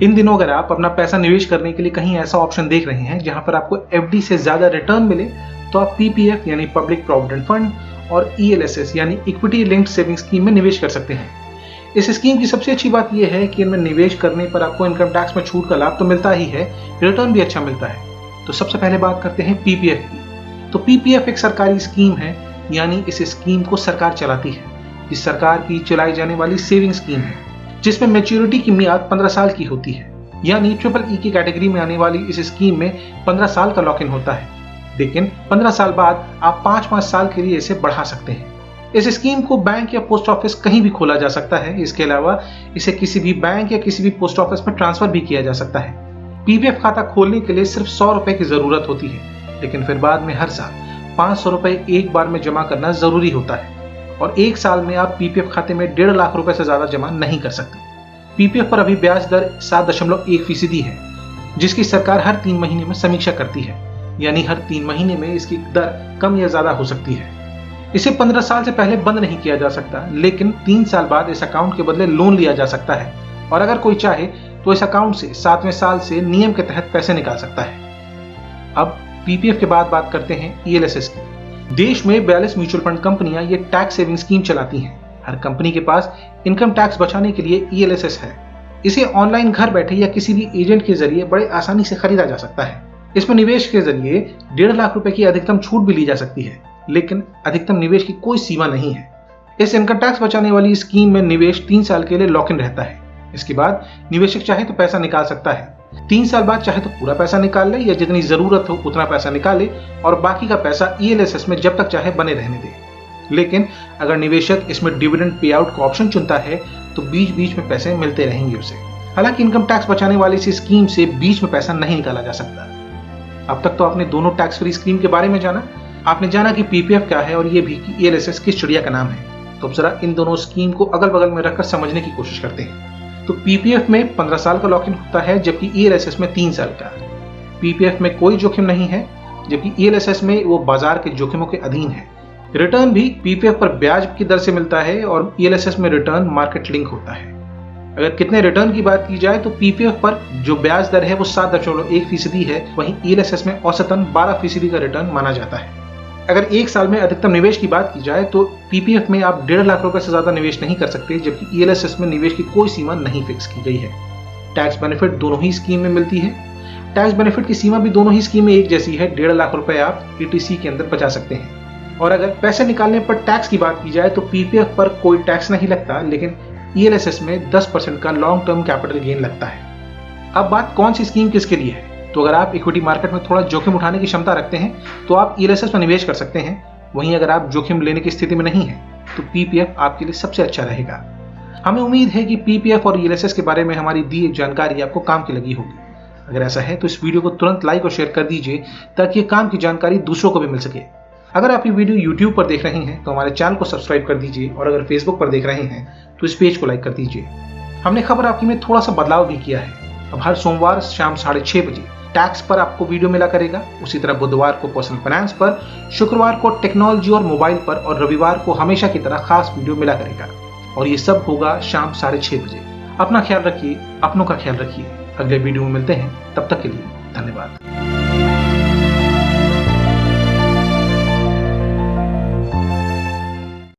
इन दिनों अगर आप अपना पैसा निवेश करने के लिए कहीं ऐसा ऑप्शन देख रहे हैं जहां पर आपको एफडी से ज्यादा रिटर्न मिले, तो आप पीपीएफ यानी पब्लिक प्रोविडेंट फंड और ईएलएसएस यानी इक्विटी लिंक्ड सेविंग स्कीम में निवेश कर सकते हैं। इस स्कीम की सबसे अच्छी बात यह है कि इनमें निवेश करने पर आपको इनकम टैक्स में छूट का लाभ तो मिलता ही है, रिटर्न भी अच्छा मिलता है। तो सबसे पहले बात करते हैं पीपीएफ की। तो पीपीएफ एक सरकारी स्कीम है, यानी इस स्कीम को सरकार चलाती है। इस सरकार की चलाई जाने वाली सेविंग स्कीम है जिसमें मैच्योरिटी की मियाद 15 साल की होती है, यानी ट्रिपल ई की कैटेगरी में आने वाली इस स्कीम में 15 साल का लॉक इन होता है। लेकिन 15 साल बाद आप 5-5 साल के लिए इसे बढ़ा सकते हैं। इस स्कीम को बैंक या पोस्ट ऑफिस कहीं भी खोला जा सकता है। इसके अलावा इसे किसी भी बैंक या किसी भी पोस्ट ऑफिस में ट्रांसफर भी किया जा सकता है। पीपीएफ खाता खोलने के लिए सिर्फ 100 रुपए की जरूरत होती है, लेकिन फिर बाद में हर साल 500 रुपए एक बार में जमा करना जरूरी होता है और एक साल में आप पीपीएफ खाते में 1.5 लाख रुपए से ज्यादा जमा नहीं कर सकते। पीपीएफ पर अभी ब्याज दर 7.1% है, जिसकी सरकार हर 3 महीने में समीक्षा करती है, यानी हर 3 महीने में इसकी दर कम या ज्यादा हो सकती है। इसे 15 साल से पहले बंद नहीं किया जा सकता, लेकिन 3 साल बाद इस अकाउंट के बदले लोन लिया जा सकता है और अगर कोई चाहे तो इस अकाउंट से 7वें साल से नियम के तहत पैसे निकाल सकता है। अब पीपीएफ के बाद बात करते हैं ईएलएसएस की। देश में 42 म्यूचुअल फंड कंपनियां ये टैक्स सेविंग स्कीम चलाती हैं। हर कंपनी के पास इनकम टैक्स बचाने के लिए ईएलएसएस है। इसे ऑनलाइन घर बैठे या किसी भी एजेंट के जरिए बड़े आसानी से खरीदा जा सकता है। इसमें निवेश के जरिए 1.5 लाख रुपए की अधिकतम छूट भी ली जा सकती है, लेकिन अधिकतम निवेश की कोई सीमा नहीं है। इस इनकम टैक्स बचाने वाली स्कीम में निवेश 3 साल के लिए लॉक इन रहता है। इसके बाद निवेशक चाहे तो पैसा निकाल सकता है। 3 साल बाद चाहे तो पूरा पैसा निकाल ले या जितनी जरूरत हो उतना पैसा निकाले और बाकी का पैसा ईएलएसएस में जब तक चाहे बने रहने दे। लेकिन अगर निवेशक इसमें डिविडेंड पे आउट का ऑप्शन चुनता है तो बीच बीच में पैसे मिलते रहेंगे उसे। हालांकि इनकम टैक्स बचाने वाली इस स्कीम से बीच में पैसा नहीं निकाला जा सकता। अब तक तो आपने दोनों टैक्स फ्री स्कीम के बारे में जाना। आपने जाना कि पीपीएफ क्या है और ये भी कि ईएलएसएस किस चिड़िया का नाम है। तो अब जरा इन दोनों स्कीम को अगल बगल में रखकर समझने की कोशिश करते हैं। तो पीपीएफ में 15 साल का लॉक इन होता है, जबकि ईएलएसएस में 3 साल का। पीपीएफ में कोई जोखिम नहीं है, जबकि ईएलएसएस में वो बाजार के जोखिमों के अधीन है। रिटर्न भी पीपीएफ पर ब्याज की दर से मिलता है और ईएलएसएस में रिटर्न मार्केट लिंक होता है। अगर कितने रिटर्न की बात की जाए तो पीपीएफ पर जो ब्याज दर है वो 7.1% है, वहीं ईएलएसएस में औसतन 12% का रिटर्न माना जाता है। अगर एक साल में अधिकतम निवेश की बात की जाए तो पीपीएफ में आप 1.5 लाख रुपए से ज्यादा निवेश नहीं कर सकते, जबकि ईएलएसएस में निवेश की कोई सीमा नहीं फिक्स की गई है। टैक्स बेनिफिट दोनों ही स्कीम में मिलती है। टैक्स बेनिफिट की सीमा भी दोनों ही स्कीम में एक जैसी है। 1.5 लाख रुपए आप ईटीसी के अंदर बचा सकते हैं। और अगर पैसे निकालने पर टैक्स की बात की जाए तो पीपीएफ पर कोई टैक्स नहीं लगता, लेकिन ईएलएसएस में 10% का लॉन्ग टर्म कैपिटल गेन लगता है। अब बात कौन सी स्कीम किसके लिए है, तो अगर आप इक्विटी मार्केट में थोड़ा जोखिम उठाने की क्षमता रखते हैं तो आप ईएलएसएस में निवेश कर सकते हैं। वहीं अगर आप जोखिम लेने की स्थिति में नहीं हैं तो पीपीएफ आपके लिए सबसे अच्छा रहेगा। हमें उम्मीद है कि पीपीएफ और ईएलएसएस के बारे में हमारी दी जानकारी आपको काम की लगी होगी। अगर ऐसा है तो इस वीडियो को तुरंत लाइक और शेयर कर दीजिए ताकि ये काम की जानकारी दूसरों को भी मिल सके। अगर आप ये वीडियो यूट्यूब पर देख रहे हैं तो हमारे चैनल को सब्सक्राइब कर दीजिए और अगर फेसबुक पर देख रहे हैं तो इस पेज को लाइक कर दीजिए। हमने खबर आपकी में थोड़ा सा बदलाव भी किया है। अब हर सोमवार शाम 6:30 बजे टैक्स पर आपको वीडियो मिला करेगा। उसी तरह बुधवार को पर्सनल फाइनेंस पर, शुक्रवार को टेक्नोलॉजी और मोबाइल पर और रविवार को हमेशा की तरह खास वीडियो मिला करेगा। और ये सब होगा शाम 6:30 बजे। अपना ख्याल रखिए, अपनों का ख्याल रखिए। अगले वीडियो में मिलते हैं, तब तक के लिए धन्यवाद।